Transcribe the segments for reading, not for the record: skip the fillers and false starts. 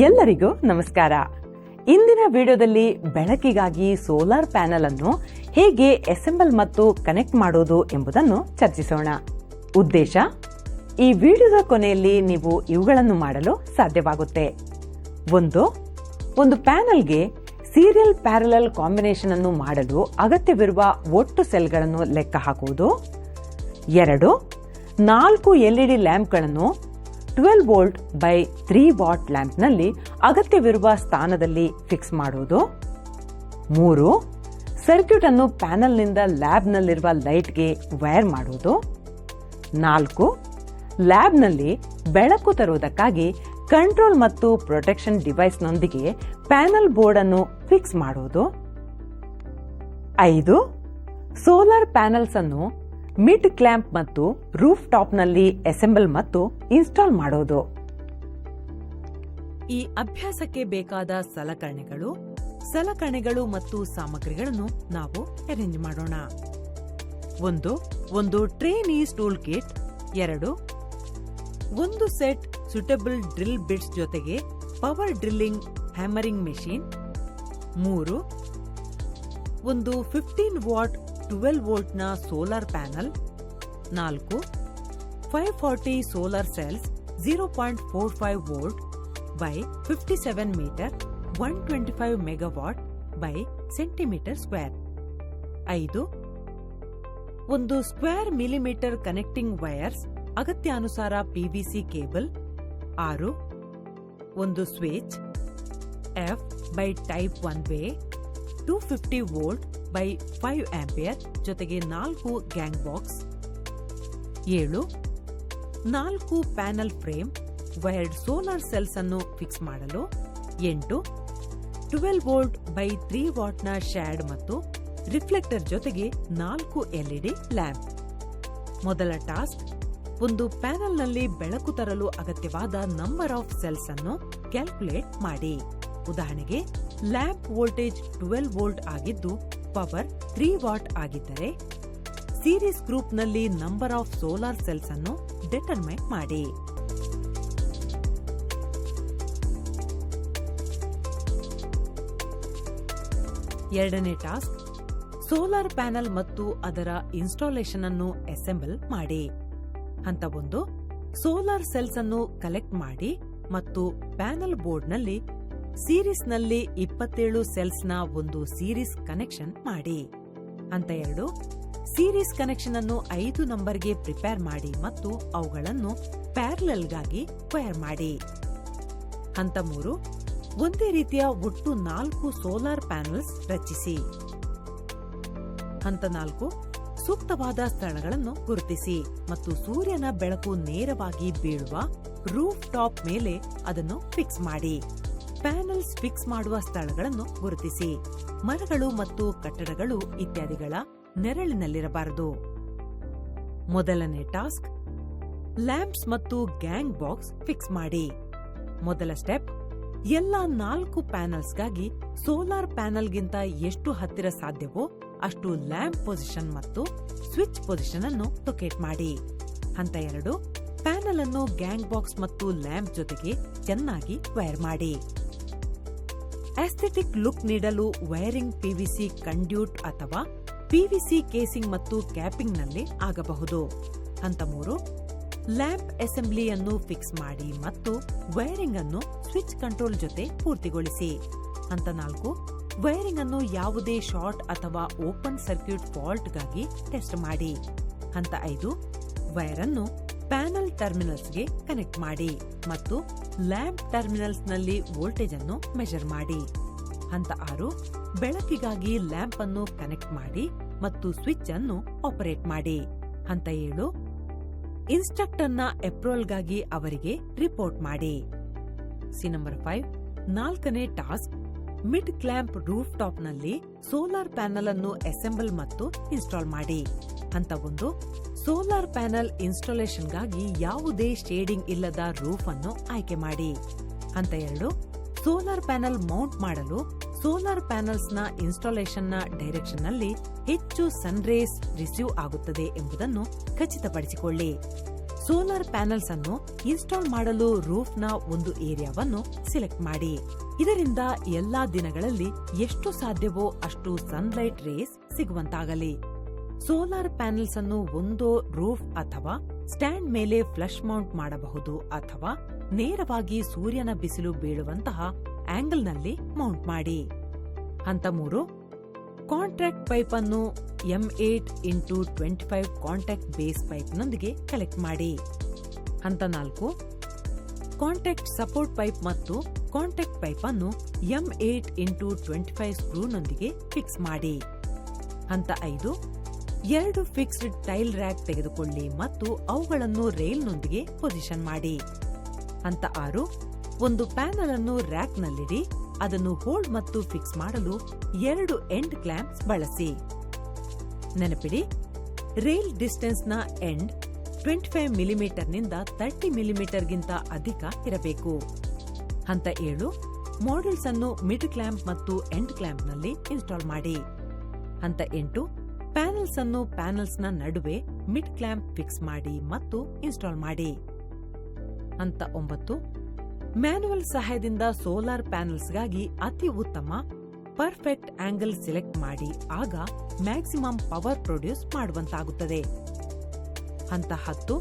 ಎಲ್ಲರಿಗೂ ನಮಸ್ಕಾರ. ಇಂದಿನ ವಿಡಿಯೋದಲ್ಲಿ ಬೆಳಕಿಗಾಗಿ ಸೋಲಾರ್ ಪ್ಯಾನೆಲ್ ಅನ್ನು ಹೇಗೆ ಅಸೆಂಬಲ್ ಮತ್ತು ಕನೆಕ್ಟ್ ಮಾಡೋದು ಎಂಬುದನ್ನು ಚರ್ಚಿಸೋಣ. ಉದ್ದೇಶ: ಈ ವಿಡಿಯೋದ ಕೊನೆಯಲ್ಲಿ ನೀವು ಇವುಗಳನ್ನು ಮಾಡಲು ಸಾಧ್ಯವಾಗುತ್ತೆ. ಒಂದು ಪ್ಯಾನೆಲ್ಗೆ ಸೀರಿಯಲ್ ಪ್ಯಾರಲಲ್ ಕಾಂಬಿನೇಷನ್ ಅನ್ನು ಮಾಡಲು ಅಗತ್ಯವಿರುವ ಒಟ್ಟು ಸೆಲ್ಗಳನ್ನು ಲೆಕ್ಕ ಹಾಕುವುದು. 4 ಎಲ್ಇಡಿ ಲ್ಯಾಂಪ್ಗಳನ್ನು 12 ವೋಲ್ಟ್ ಬೈ 3 ವಾಟ್ ಲ್ಯಾಂಪ್ನಲ್ಲಿ ಅಗತ್ಯವಿರುವ ಸ್ಥಾನದಲ್ಲಿ ಫಿಕ್ಸ್ ಮಾಡುವುದು. 3 ಸರ್ಕ್ಯೂಟ್ ಅನ್ನು ಪ್ಯಾನೆಲ್ನಿಂದ ಲ್ಯಾಬ್ನಲ್ಲಿರುವ ಲೈಟ್ಗೆ ವೈರ್ ಮಾಡುವುದು. 4 ಲ್ಯಾಬ್ನಲ್ಲಿ ಬೆಳಕು ತರುವುದಕ್ಕಾಗಿ ಕಂಟ್ರೋಲ್ ಮತ್ತು ಪ್ರೊಟೆಕ್ಷನ್ ಡಿವೈಸ್ನೊಂದಿಗೆ ಪ್ಯಾನೆಲ್ ಬೋರ್ಡ್ ಅನ್ನು ಫಿಕ್ಸ್ ಮಾಡುವುದು. 5 ಸೋಲಾರ್ ಪ್ಯಾನೆಲ್ಸ್ ಅನ್ನು ಮಿಡ್ ಕ್ಲ್ಯಾಂಪ್ ಮತ್ತು ರೂಫ್ ಟಾಪ್ನಲ್ಲಿ ಅಸೆಂಬಲ್ ಮತ್ತು ಇನ್ಸ್ಟಾಲ್ ಮಾಡೋದು. ಈ ಅಭ್ಯಾಸಕ್ಕೆ ಬೇಕಾದ ಸಲಕರಣೆಗಳು ಮತ್ತು ಸಾಮಗ್ರಿಗಳನ್ನು ನಾವು ಅರೇಂಜ್ ಮಾಡೋಣ. ಒಂದು ಟ್ರೇನೀಸ್ ಟೂಲ್ ಕಿಟ್. 2 ಒಂದು ಸೆಟ್ ಸೂಟಬಲ್ ಡ್ರಿಲ್ ಬಿಟ್ಸ್ ಜೊತೆಗೆ ಪವರ್ ಡ್ರಿಲ್ಲಿಂಗ್ ಹ್ಯಾಮರಿಂಗ್ ಮೆಷಿನ್. 3 ಒಂದು 15 ವಾಟ್ 12 ವೋಲ್ಟ್ನ solar panel. 4 540 solar cells 0.45 volt by 57 metre 125 megawatt by centimetre square. 5 ಒಂದು ಸ್ಕ್ವೇರ್ ಮಿಲಿಮೀಟರ್ ಕನೆಕ್ಟಿಂಗ್ ವೈರ್ಸ್, ಅಗತ್ಯಾನುಸಾರ ಪಿವಿಸಿ ಕೇಬಲ್. 6 ಒಂದು switch F by type 1 way 250 volt by 5 ampere ಜೊತೆಗೆ 4 gang box. 7 4 panel frame wired solar cells ಅನ್ನು fix ಮಾಡಲು. 8 12 volt by 3 ವಾಟ್ನ ಶ್ಯಾಡ್ ಮತ್ತು reflector ಜೊತೆಗೆ 4 LED lamp. ಮೊದಲ task: ಒಂದು ಪ್ಯಾನೆಲ್ನಲ್ಲಿ ಬೆಳಕು ತರಲು ಅಗತ್ಯವಾದ ನಂಬರ್ ಆಫ್ ಸೆಲ್ಸ್ ಅನ್ನು ಕ್ಯಾಲ್ಕುಲೇಟ್ ಮಾಡಿ. ಉದಾಹರಣೆಗೆ, ಲ್ಯಾಂಪ್ ವೋಲ್ಟೇಜ್ 12 ವೋಲ್ಟ್ ಆಗಿದ್ದು ಪವರ್ 3 ವಾಟ್ ಆಗಿದ್ದರೆ ಸೀರೀಸ್ ಗ್ರೂಪ್ನಲ್ಲಿ ನಂಬರ್ ಆಫ್ ಸೋಲಾರ್ ಸೆಲ್ಸ್ ಅನ್ನು ಡಿಟರ್ಮೈನ್ ಮಾಡಿ. ಎರಡನೇ ಟಾಸ್ಕ್: ಸೋಲಾರ್ ಪ್ಯಾನೆಲ್ ಮತ್ತು ಅದರ ಇನ್ಸ್ಟಾಲೇಷನ್ ಅನ್ನು ಅಸೆಂಬಲ್ ಮಾಡಿ. ಹಂತ 1: ಸೋಲಾರ್ ಸೆಲ್ಸ್ ಅನ್ನು ಕಲೆಕ್ಟ್ ಮಾಡಿ ಮತ್ತು ಪ್ಯಾನೆಲ್ ಬೋರ್ಡ್ನಲ್ಲಿ ಸೀರೀಸ್ನಲ್ಲಿ 27 ಸೆಲ್ಸ್ನ ಒಂದು ಸೀರೀಸ್ ಕನೆಕ್ಷನ್ ಮಾಡಿ. ಹಂತ 2: ಸೀರೀಸ್ ಕನೆಕ್ಷನ್ ಅನ್ನು 5 ನಂಬರ್ಗೆ ಪ್ರಿಪೇರ್ ಮಾಡಿ ಮತ್ತು ಅವುಗಳನ್ನು ಪ್ಯಾರಲಲ್ಗಾಗಿ ವೈರ್ ಮಾಡಿ. ಹಂತ 3: ಒಂದೇ ರೀತಿಯ ಒಟ್ಟು 4 ಸೋಲಾರ್ ಪ್ಯಾನೆಲ್ಸ್ ರಚಿಸಿ. ಹಂತ 4: ಸೂಕ್ತವಾದ ಸ್ಥಳಗಳನ್ನು ಗುರುತಿಸಿ ಮತ್ತು ಸೂರ್ಯನ ಬೆಳಕು ನೇರವಾಗಿ ಬೀಳುವ ರೂಫ್ ಟಾಪ್ ಮೇಲೆ ಅದನ್ನು ಫಿಕ್ಸ್ ಮಾಡಿ. ಪ್ಯಾನೆಲ್ಸ್ ಫಿಕ್ಸ್ ಮಾಡುವ ಸ್ಥಳಗಳನ್ನು ಗುರುತಿಸಿ. ಮರಗಳು ಮತ್ತು ಕಟ್ಟಡಗಳು ಇತ್ಯಾದಿಗಳ ನೆರಳಿನಲ್ಲಿರಬಾರದು. ಮೊದಲನೇ ಟಾಸ್ಕ್: ಲ್ಯಾಂಪ್ಸ್ ಮತ್ತು ಗ್ಯಾಂಗ್ ಬಾಕ್ಸ್ ಫಿಕ್ಸ್ ಮಾಡಿ. ಮೊದಲ ಸ್ಟೆಪ್: ಎಲ್ಲಾ 4 ಪ್ಯಾನೆಲ್ಸ್ಗಾಗಿ ಸೋಲಾರ್ ಪ್ಯಾನೆಲ್ಗಿಂತ ಎಷ್ಟು ಹತ್ತಿರ ಸಾಧ್ಯವೋ ಅಷ್ಟು ಲ್ಯಾಂಪ್ ಪೊಸಿಷನ್ ಮತ್ತು ಸ್ವಿಚ್ ಪೊಸಿಷನ್ ಅನ್ನು ಲೊಕೇಟ್ ಮಾಡಿ. ಹಂತ 2: ಪ್ಯಾನೆಲ್ ಅನ್ನು ಗ್ಯಾಂಗ್ ಬಾಕ್ಸ್ ಮತ್ತು ಲ್ಯಾಂಪ್ ಜೊತೆಗೆ ಚೆನ್ನಾಗಿ ವೈರ್ ಮಾಡಿ. ಆಸ್ಥೆಟಿಕ್ ಲುಕ್ ನೀಡಲು ವೈರಿಂಗ್ ಪಿವಿಸಿ ಕಂಡ್ಯೂಟ್ ಅಥವಾ ಪಿವಿಸಿ ಕೇಸಿಂಗ್ ಮತ್ತು ಕ್ಯಾಪಿಂಗ್ನಲ್ಲಿ ಆಗಬಹುದು. ಹಂತ 3: ಲ್ಯಾಂಪ್ ಅಸೆಂಬ್ಲಿಯನ್ನು ಫಿಕ್ಸ್ ಮಾಡಿ ಮತ್ತು ವೈರಿಂಗ್ ಅನ್ನು ಸ್ವಿಚ್ ಕಂಟ್ರೋಲ್ ಜೊತೆ ಪೂರ್ತಿಗೊಳಿಸಿ. ಹಂತ 4: ವೈರಿಂಗ್ ಅನ್ನು ಯಾವುದೇ ಶಾರ್ಟ್ ಅಥವಾ ಓಪನ್ ಸರ್ಕ್ಯೂಟ್ ಫಾಲ್ಟ್ಗಾಗಿ ಟೆಸ್ಟ್ ಮಾಡಿ. ಹಂತ 5: ವೈರ್ ಅನ್ನು ಪ್ಯಾನೆಲ್ ಟರ್ಮಿನಲ್ಸ್ಗೆ ಕನೆಕ್ಟ್ ಮಾಡಿ ಮತ್ತು ಲ್ಯಾಂಪ್ ಟರ್ಮಿನಲ್ಸ್ನಲ್ಲಿ ವೋಲ್ಟೇಜ್ ಅನ್ನು ಮೆಜರ್ ಮಾಡಿ. ಹಂತ 6: ಬೆಳಕಿಗಾಗಿ ಲ್ಯಾಂಪ್ ಅನ್ನು ಕನೆಕ್ಟ್ ಮಾಡಿ ಮತ್ತು ಸ್ವಿಚ್ ಅನ್ನು ಆಪರೇಟ್ ಮಾಡಿ. ಹಂತ 7: ಇನ್ಸ್ಟ್ರಕ್ಟರ್ನ ಅಪ್ರೂವಲ್ಗಾಗಿ ಅವರಿಗೆ ರಿಪೋರ್ಟ್ ಮಾಡಿ. ನಂಬರ್ 5: 4ನೇ ಟಾಸ್ಕ್: ಮಿಡ್ ಕ್ಲ್ಯಾಂಪ್ ರೂಫ್ ಟಾಪ್ನಲ್ಲಿ ಸೋಲಾರ್ ಪ್ಯಾನೆಲ್ ಅನ್ನು ಅಸೆಂಬಲ್ ಮತ್ತು ಇನ್ಸ್ಟಾಲ್ ಮಾಡಿ. ಹಂತ 1: ಸೋಲಾರ್ ಪ್ಯಾನೆಲ್ ಇನ್ಸ್ಟಾಲೇಷನ್ಗಾಗಿ ಯಾವುದೇ ಶೇಡಿಂಗ್ ಇಲ್ಲದ ರೂಫ್ ಅನ್ನು ಆಯ್ಕೆ ಮಾಡಿ. ಹಂತ 2: ಸೋಲಾರ್ ಪ್ಯಾನೆಲ್ ಮೌಂಟ್ ಮಾಡಲು ಸೋಲಾರ್ ಪ್ಯಾನಲ್ಸ್ ನ ಇನ್ಸ್ಟಾಲೇಷನ್ ನ ಡೈರೆಕ್ಷನ್ ನಲ್ಲಿ ಹೆಚ್ಚು ಸನ್ ರೇಸ್ ರಿಸೀವ್ ಆಗುತ್ತದೆ ಎಂಬುದನ್ನು ಖಚಿತಪಡಿಸಿಕೊಳ್ಳಿ. ಸೋಲಾರ್ ಪ್ಯಾನಲ್ಸ್ ಅನ್ನು ಇನ್ಸ್ಟಾಲ್ ಮಾಡಲು ರೂಫ್ ನ ಒಂದು ಏರಿಯಾವನ್ನು ಸಿಲೆಕ್ಟ್ ಮಾಡಿ. ಇದರಿಂದ ಎಲ್ಲಾ ದಿನಗಳಲ್ಲಿ ಎಷ್ಟು ಸಾಧ್ಯವೋ ಅಷ್ಟು ಸನ್ಲೈಟ್ ರೇಸ್ ಸಿಗುವಂತಾಗಲಿ. ಸೋಲಾರ್ ಪ್ಯಾನೆಲ್ಸ್ ಅನ್ನು ಒಂದು ರೂಫ್ ಅಥವಾ ಸ್ಟ್ಯಾಂಡ್ ಮೇಲೆ ಫ್ಲಶ್ ಮೌಂಟ್ ಮಾಡಬಹುದು ಅಥವಾ ನೇರವಾಗಿ ಸೂರ್ಯನ ಬಿಸಿಲು ಬೀಳುವಂತಹ ಆಂಗಲ್ನಲ್ಲಿ ಮೌಂಟ್ ಮಾಡಿ. ಹಂತ 3, ಕಾಂಟ್ಯಾಕ್ಟ್ ಪೈಪ್ ಅನ್ನು M8x25 ಕಾಂಟ್ಯಾಕ್ಟ್ ಬೇಸ್ ಪೈಪ್ನೊಂದಿಗೆ ಕಲೆಕ್ಟ್ ಮಾಡಿ. ಹಂತ 4, ಕಾಂಟ್ಯಾಕ್ಟ್ ಸಪೋರ್ಟ್ ಪೈಪ್ ಮತ್ತು ಕಾಂಟ್ಯಾಕ್ಟ್ ಪೈಪ್ ಅನ್ನು M8x25 ಸ್ಕ್ರೂನೊಂದಿಗೆ ಫಿಕ್ಸ್ ಮಾಡಿ. ಹಂತ 5, 2 ಫಿಕ್ಸ್ಡ್ ಟೈಲ್ ರ್ಯಾಕ್ ತೆಗೆದುಕೊಳ್ಳಿ ಮತ್ತು ಅವುಗಳನ್ನು ರೈಲ್ನೊಂದಿಗೆ ಪೊಸಿಷನ್ ಮಾಡಿ. ಹಂತ 6, ಒಂದು ಪ್ಯಾನಲ್ ಅನ್ನು ರ್ಯಾಕ್ನಲ್ಲಿಡಿ. ಅದನ್ನು ಹೋಲ್ಡ್ ಮತ್ತು ಫಿಕ್ಸ್ ಮಾಡಲು 2 ಎಂಡ್ ಕ್ಲ್ಯಾಂಪ್ಸ್ ಬಳಸಿ. ನೆನಪಿಡಿ, ರೈಲ್ ಡಿಸ್ಟೆನ್ಸ್ ನ ಎಂಡ್ 25 ಮಿಲಿಮೀಟರ್ನಿಂದ 30 ಮಿಲಿಮೀಟರ್ಗಿಂತ ಅಧಿಕ ಇರಬೇಕು. ಹಂತ 7, ಮಾಡ್ಯೂಲ್ಸ್ ಅನ್ನು ಮಿಡ್ ಕ್ಲ್ಯಾಂಪ್ ಮತ್ತು ಎಂಡ್ ಕ್ಲ್ಯಾಂಪ್ನಲ್ಲಿ ಇನ್ಸ್ಟಾಲ್ ಮಾಡಿ. ಹಂತ 8, ಪ್ಯಾನಲ್ಸ್ ಅನ್ನು ಪ್ಯಾನಲ್ಸ್ ನ ನಡುವೆ ಮಿಡ್ ಕ್ಲ್ಯಾಂಪ್ ಫಿಕ್ಸ್ ಮಾಡಿ ಮತ್ತು ಇನ್ಸ್ಟಾಲ್ ಮಾಡಿ. ಹಂತ 9, ಮ್ಯಾನುವಲ್ ಸಹಾಯದಿಂದ ಸೋಲಾರ್ ಪ್ಯಾನಲ್ಸ್ಗಾಗಿ ಅತಿ ಉತ್ತಮ ಪರ್ಫೆಕ್ಟ್ ಆಂಗಲ್ ಸಿಲೆಕ್ಟ್ ಮಾಡಿ. ಆಗ ಮ್ಯಾಕ್ಸಿಮಮ್ ಪವರ್ ಪ್ರೊಡ್ಯೂಸ್ ಮಾಡುವಂತಾಗುತ್ತದೆ. ಹಂತ 10,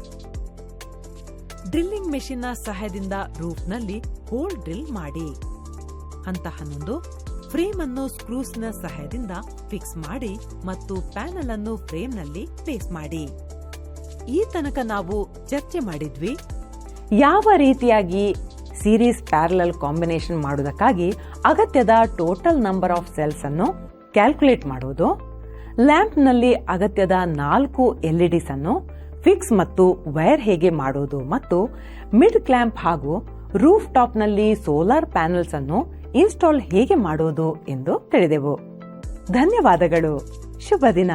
ಡ್ರಿಲ್ಲಿಂಗ್ ಮೆಷಿನ್ನ ಸಹಾಯದಿಂದ ರೂಫ್ನಲ್ಲಿ ಹೋಲ್ ಡ್ರಿಲ್ ಮಾಡಿ. ಹಂತ 11, ಫ್ರೇಮ್ ಅನ್ನು ಸ್ಕ್ರೂಸ್ನ ಸಹಾಯದಿಂದ ಫಿಕ್ಸ್ ಮಾಡಿ ಮತ್ತು ಪ್ಯಾನಲ್ ಅನ್ನು ಫ್ರೇಮ್ನಲ್ಲಿ ಪ್ಲೇಸ್ ಮಾಡಿ. ಈ ತನಕ ನಾವು ಚರ್ಚೆ ಮಾಡಿದ್ವಿ ಯಾವ ರೀತಿಯಾಗಿ ಸೀರೀಸ್ ಪ್ಯಾರಲಲ್ ಕಾಂಬಿನೇಷನ್ ಮಾಡುವುದಕ್ಕಾಗಿ ಅಗತ್ಯದ ಟೋಟಲ್ ನಂಬರ್ ಆಫ್ ಸೆಲ್ಸ್ ಅನ್ನು ಕ್ಯಾಲ್ಕುಲೇಟ್ ಮಾಡುವುದು, ಲ್ಯಾಂಪ್ನಲ್ಲಿ ಅಗತ್ಯದ 4 LEDs ಅನ್ನು ಫಿಕ್ಸ್ ಮತ್ತು ವೈರ್ ಹೇಗೆ ಮಾಡುವುದು ಮತ್ತು ಮಿಡ್ ಕ್ಲ್ಯಾಂಪ್ ಹಾಗೂ ರೂಫ್ ಟಾಪ್ನಲ್ಲಿ ಸೋಲಾರ್ ಪ್ಯಾನಲ್ಸ್ ಅನ್ನು ಇನ್ಸ್ಟಾಲ್ ಹೇಗೆ ಮಾಡುವುದು ಎಂದು ತಿಳಿದೆವು. ಧನ್ಯವಾದಗಳು. ಶುಭ ದಿನ.